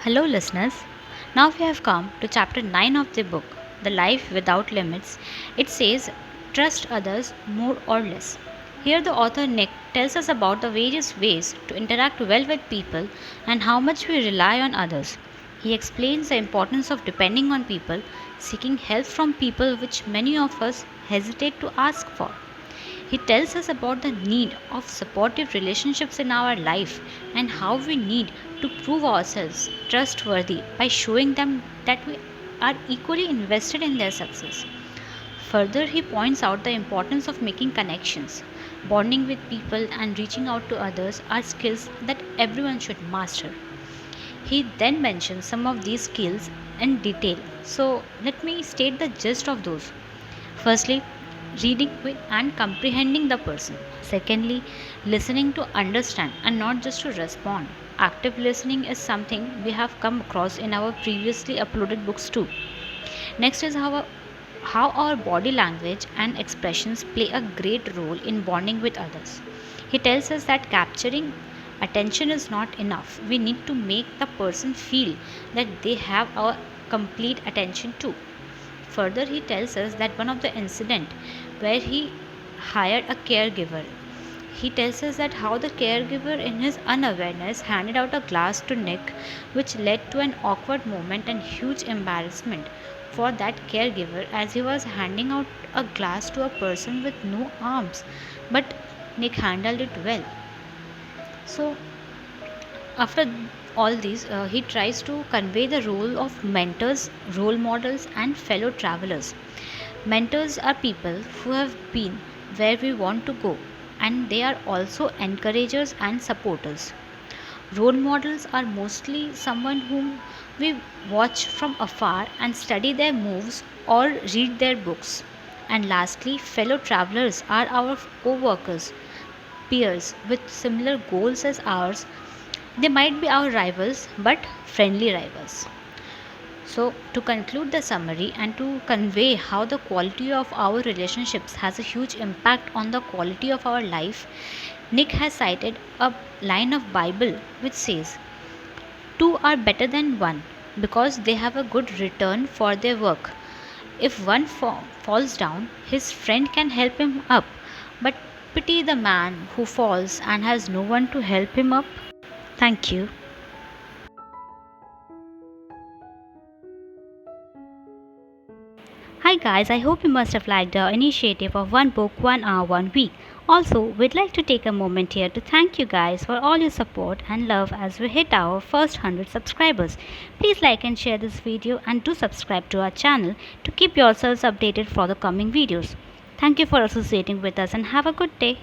Hello, listeners. Now we have come to chapter 9 of the book, The Life Without Limits. It says, Trust others more or less. Here, the author Nick tells us about the various ways to interact well with people and how much we rely on others. He explains the importance of depending on people, seeking help from people which many of us hesitate to ask for. He tells us about the need of supportive relationships in our life and how we need to prove ourselves trustworthy by showing them that we are equally invested in their success. Further, he points out the importance of making connections. Bonding with people and reaching out to others are skills that everyone should master. He then mentions some of these skills in detail. So, let me state the gist of those. Firstly, reading with and comprehending the person. Secondly, listening to understand and not just to respond. Active listening is something we have come across in our previously uploaded books too. Next is how our body language and expressions play a great role in bonding with others. He tells us that capturing attention is not enough. We need to make the person feel that they have our complete attention too. Further, he tells us that one of the incident where he hired a caregiver. He tells us that how the caregiver in his unawareness handed out a glass to Nick, which led to an awkward moment and huge embarrassment for that caregiver as he was handing out a glass to a person with no arms. But Nick handled it well. So after all these, he tries to convey the role of mentors, role models, and fellow travelers. Mentors are people who have been where we want to go, and they are also encouragers and supporters. Role models are mostly someone whom we watch from afar and study their moves or read their books. And lastly, fellow travelers are our co workers, peers with similar goals as ours. They might be our rivals, but friendly rivals. So, to conclude the summary and to convey how the quality of our relationships has a huge impact on the quality of our life, Nick has cited a line of Bible which says, Two are better than one because they have a good return for their work. If one falls down, his friend can help him up, but pity the man who falls and has no one to help him up. Thank you. Hi guys, I hope you must have liked our initiative of one book, 1 hour, 1 week. Also, we'd like to take a moment here to thank you guys for all your support and love as we hit our first 100 subscribers. Please like and share this video and do subscribe to our channel to keep yourselves updated for the coming videos. Thank you for associating with us and have a good day.